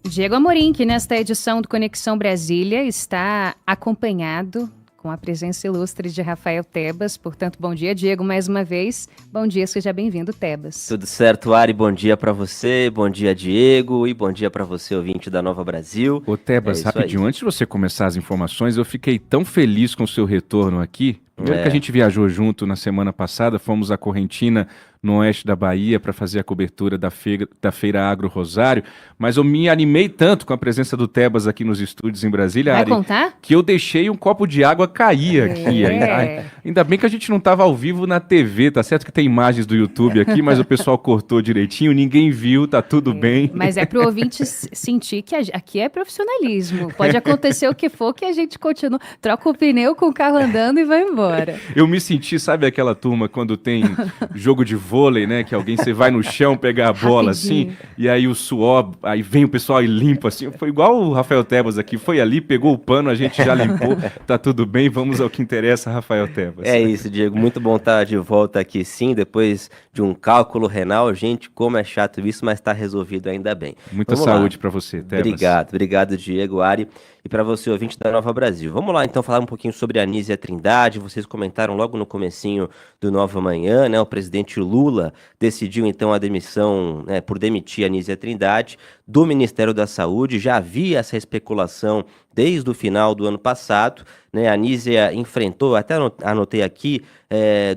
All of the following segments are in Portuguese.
Diego Amorim, que nesta edição do Conexão Brasília está acompanhado com a presença ilustre de Rafael Tebas. Portanto, bom dia, Diego, mais uma vez. Bom dia, seja bem-vindo, Tebas. Tudo certo, Ari, bom dia para você, bom dia, Diego, e bom dia para você, ouvinte da Nova Brasil. Ô Tebas, rapidinho, antes de você começar as informações, eu fiquei tão feliz com o seu retorno aqui. Primeiro que a gente viajou junto na semana passada, fomos à Correntina, no oeste da Bahia, para fazer a cobertura da Feira Agro Rosário, mas eu me animei tanto com a presença do Tebas aqui nos estúdios em Brasília, Vai Ari, contar? que eu deixei um copo de água cair aqui. Ainda bem que a gente não estava ao vivo na TV, tá certo que tem imagens do YouTube aqui, mas o pessoal cortou direitinho, ninguém viu, tá tudo bem. Mas é pro ouvinte sentir que aqui é profissionalismo. Pode acontecer o que for, que a gente continua, troca o pneu com o carro andando e vai embora. Eu me senti, sabe aquela turma quando tem jogo de vôlei, né? Que você vai no chão pegar a bola assim, e aí o suor, aí vem o pessoal e limpa assim. Foi igual o Rafael Tebas aqui, foi ali, pegou o pano, a gente já limpou, tá tudo bem, vamos ao que interessa, Rafael Tebas. É isso, Diego, muito bom estar de volta aqui sim, depois de um cálculo renal. Gente, como é chato isso, mas tá resolvido ainda bem. Muita saúde para você, Tebas. Obrigado, Diego, Ari, e para você, ouvinte da Nova Brasil. Vamos lá, então, falar um pouquinho sobre a Anísia Trindade. Vocês comentaram logo no comecinho do Nova Manhã, né? O presidente Lula decidiu, então, a demissão, né, por demitir a Anísia Trindade do Ministério da Saúde. Já havia essa especulação desde o final do ano passado, né? A Anísia enfrentou, até anotei aqui,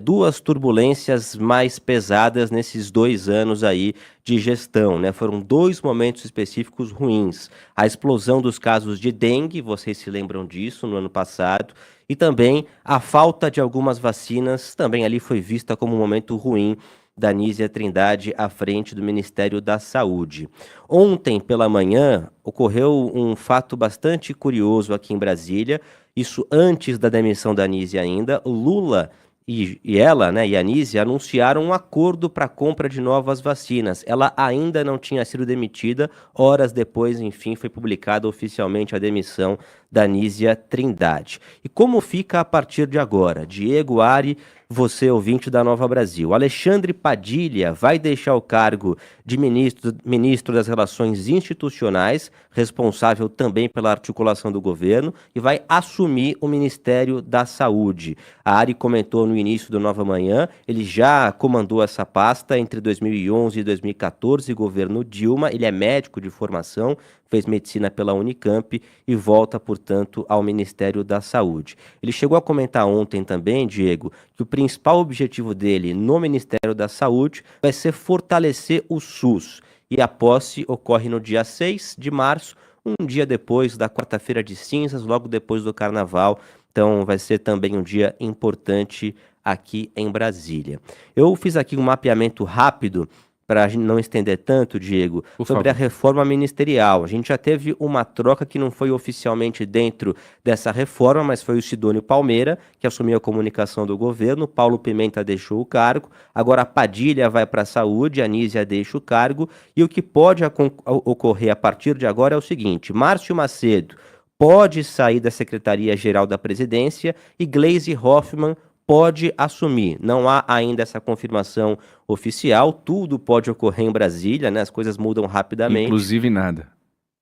duas turbulências mais pesadas nesses 2 anos aí de gestão, né? Foram 2 momentos específicos ruins. A explosão dos casos de dengue, vocês se lembram disso, no ano passado, e também a falta de algumas vacinas, também ali foi vista como um momento ruim da Anísia Trindade à frente do Ministério da Saúde. Ontem pela manhã ocorreu um fato bastante curioso aqui em Brasília, isso antes da demissão da Anísia ainda. O Lula e ela, né, e a Anísia, anunciaram um acordo para a compra de novas vacinas. Ela ainda não tinha sido demitida, horas depois, enfim, foi publicada oficialmente a demissão da Anísia Trindade. E como fica a partir de agora? Diego, Ari, você, ouvinte da Nova Brasil. Alexandre Padilha vai deixar o cargo de ministro das Relações Institucionais, responsável também pela articulação do governo, e vai assumir o Ministério da Saúde. A Ari comentou no início do Nova Manhã, ele já comandou essa pasta entre 2011 e 2014, governo Dilma. Ele é médico de formação, fez medicina pela Unicamp e volta, portanto, ao Ministério da Saúde. Ele chegou a comentar ontem também, Diego, que o principal objetivo dele no Ministério da Saúde vai ser fortalecer o SUS. E a posse ocorre no dia 6 de março, um dia depois da quarta-feira de cinzas, logo depois do Carnaval. Então vai ser também um dia importante aqui em Brasília. Eu fiz aqui um mapeamento rápido, para a gente não estender tanto, Diego, sobre a reforma ministerial. A gente já teve uma troca que não foi oficialmente dentro dessa reforma, mas foi o Sidônio Palmeira, que assumiu a comunicação do governo. Paulo Pimenta deixou o cargo. Agora a Padilha vai para a saúde, a Anísia deixa o cargo. E o que pode ocorrer a partir de agora é o seguinte: Márcio Macedo pode sair da Secretaria-Geral da Presidência e Gleisi Hoffmann pode assumir. Não há ainda essa confirmação oficial, tudo pode ocorrer em Brasília, né? As coisas mudam rapidamente.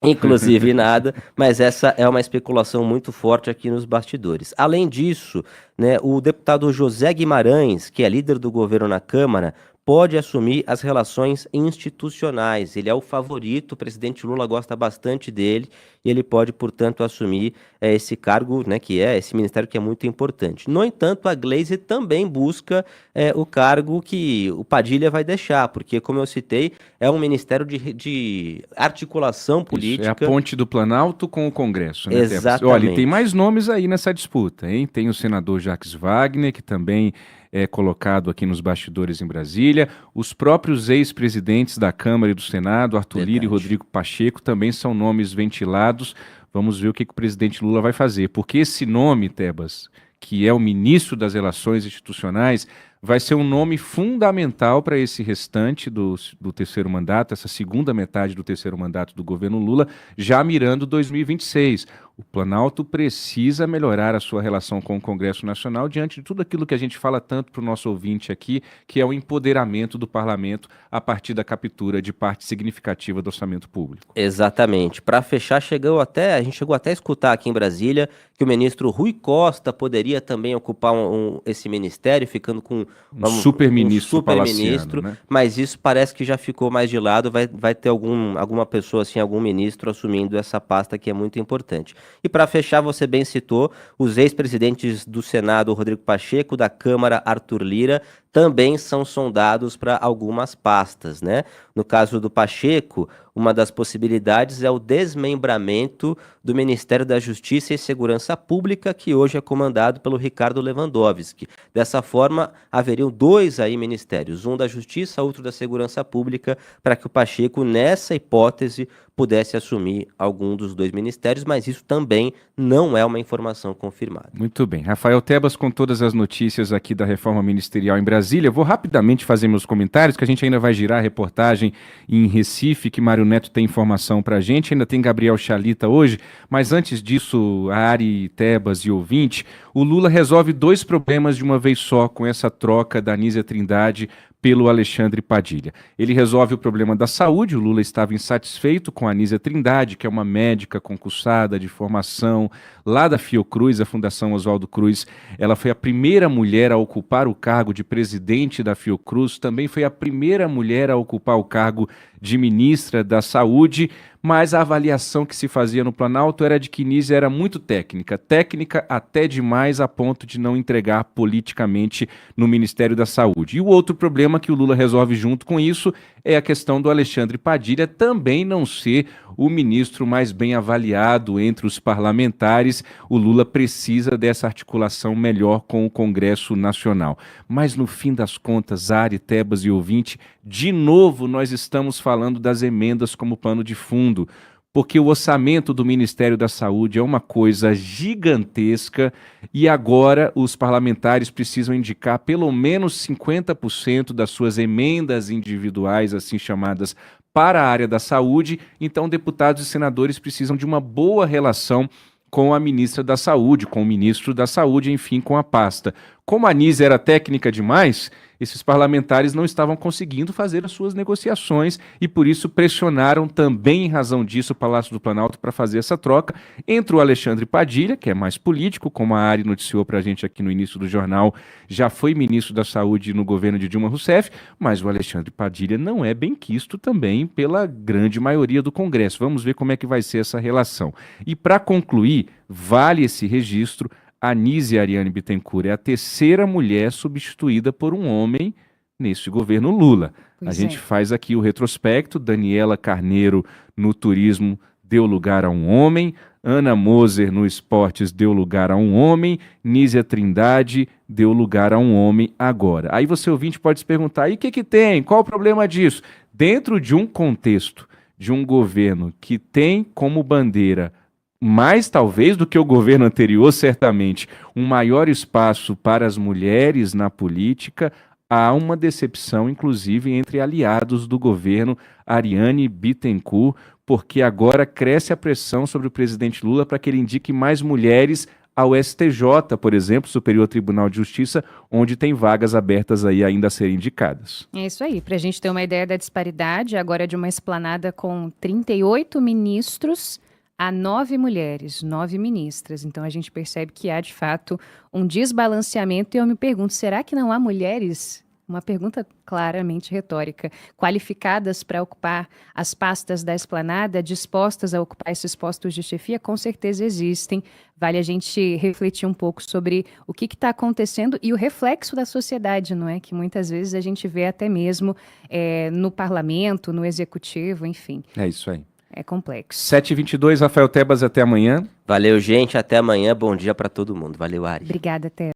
Inclusive nada, mas essa é uma especulação muito forte aqui nos bastidores. Além disso, né, o deputado José Guimarães, que é líder do governo na Câmara, pode assumir as relações institucionais. Ele é o favorito, o presidente Lula gosta bastante dele e ele pode, portanto, assumir esse cargo, né, que é esse ministério que é muito importante. No entanto, a Gleisi também busca o cargo que o Padilha vai deixar, porque, como eu citei, é um ministério de articulação política. Isso, é a ponte do Planalto com o Congresso, né? Exatamente. Olha, tem mais nomes aí nessa disputa, hein? Tem o senador Jacques Wagner, que também é colocado aqui nos bastidores em Brasília. Os próprios ex-presidentes da Câmara e do Senado, Arthur Lira e Rodrigo Pacheco, também são nomes ventilados. Vamos ver o que o presidente Lula vai fazer, porque esse nome, Tebas, que é o ministro das Relações Institucionais, vai ser um nome fundamental para esse restante do terceiro mandato, essa segunda metade do terceiro mandato do governo Lula, já mirando 2026. O Planalto precisa melhorar a sua relação com o Congresso Nacional diante de tudo aquilo que a gente fala tanto para o nosso ouvinte aqui, que é o empoderamento do parlamento a partir da captura de parte significativa do orçamento público. Exatamente. Para fechar, a gente chegou até a escutar aqui em Brasília que o ministro Rui Costa poderia também ocupar esse ministério, ficando com um super-ministro, né? Mas isso parece que já ficou mais de lado, vai ter alguma pessoa, assim, algum ministro assumindo essa pasta que é muito importante. E para fechar, você bem citou, os ex-presidentes do Senado, Rodrigo Pacheco, da Câmara, Arthur Lira, também são sondados para algumas pastas, né? No caso do Pacheco, uma das possibilidades é o desmembramento do Ministério da Justiça e Segurança Pública, que hoje é comandado pelo Ricardo Lewandowski. Dessa forma, haveriam 2 ministérios, um da Justiça, outro da Segurança Pública, para que o Pacheco, nessa hipótese, pudesse assumir algum dos 2 ministérios, mas isso também não é uma informação confirmada. Muito bem. Rafael Tebas com todas as notícias aqui da reforma ministerial em Brasília. Eu vou rapidamente fazer meus comentários, que a gente ainda vai girar a reportagem em Recife, que Mário Neto tem informação para a gente. Ainda tem Gabriel Chalita hoje, mas antes disso, Ari, Tebas e ouvinte, o Lula resolve 2 problemas de uma vez só com essa troca da Anísia Trindade pelo Alexandre Padilha. Ele resolve o problema da saúde. O Lula estava insatisfeito com a Anísia Trindade, que é uma médica concursada de formação lá da Fiocruz, a Fundação Oswaldo Cruz. Ela foi a primeira mulher a ocupar o cargo de presidente da Fiocruz, também foi a primeira mulher a ocupar o cargo de ministra da Saúde, mas a avaliação que se fazia no Planalto era de que Anísia era muito técnica até demais a ponto de não entregar politicamente no Ministério da Saúde. E o outro problema que o Lula resolve junto com isso é a questão do Alexandre Padilha também não ser o ministro mais bem avaliado entre os parlamentares. O Lula precisa dessa articulação melhor com o Congresso Nacional. Mas no fim das contas, Ari, Tebas e ouvinte, de novo nós estamos falando das emendas como pano de fundo, porque o orçamento do Ministério da Saúde é uma coisa gigantesca e agora os parlamentares precisam indicar pelo menos 50% das suas emendas individuais, assim chamadas, para a área da saúde. Então, deputados e senadores precisam de uma boa relação com a ministra da Saúde, com o ministro da Saúde, enfim, com a pasta. Como a Anísia era técnica demais, esses parlamentares não estavam conseguindo fazer as suas negociações e por isso pressionaram também em razão disso o Palácio do Planalto para fazer essa troca entre o Alexandre Padilha, que é mais político, como a Ari noticiou para a gente aqui no início do jornal, já foi ministro da Saúde no governo de Dilma Rousseff, mas o Alexandre Padilha não é benquisto também pela grande maioria do Congresso. Vamos ver como é que vai ser essa relação. E para concluir, vale esse registro, Anísia Ariane Bittencourt é a terceira mulher substituída por um homem nesse governo Lula. A gente faz aqui o retrospecto. Daniela Carneiro no turismo deu lugar a um homem, Ana Moser no esportes deu lugar a um homem, Anísia Trindade deu lugar a um homem agora. Aí você ouvinte pode se perguntar, e o que tem? Qual o problema disso? Dentro de um contexto de um governo que tem como bandeira mais talvez do que o governo anterior, certamente, um maior espaço para as mulheres na política, há uma decepção, inclusive, entre aliados do governo Ariane Bittencourt, porque agora cresce a pressão sobre o presidente Lula para que ele indique mais mulheres ao STJ, por exemplo, Superior Tribunal de Justiça, onde tem vagas abertas aí ainda a serem indicadas. É isso aí, para a gente ter uma ideia da disparidade, agora de uma esplanada com 38 ministros, há 9 mulheres, 9 ministras. Então, a gente percebe que há, de fato, um desbalanceamento. E eu me pergunto, será que não há mulheres? Uma pergunta claramente retórica, qualificadas para ocupar as pastas da esplanada, dispostas a ocupar esses postos de chefia? Com certeza existem. Vale a gente refletir um pouco sobre o que está acontecendo e o reflexo da sociedade, não é? Que muitas vezes a gente vê até mesmo no parlamento, no executivo, enfim. É isso aí. É complexo. 7h22, Rafael Tebas, até amanhã. Valeu, gente, até amanhã. Bom dia para todo mundo. Valeu, Ari. Obrigada, Tebas.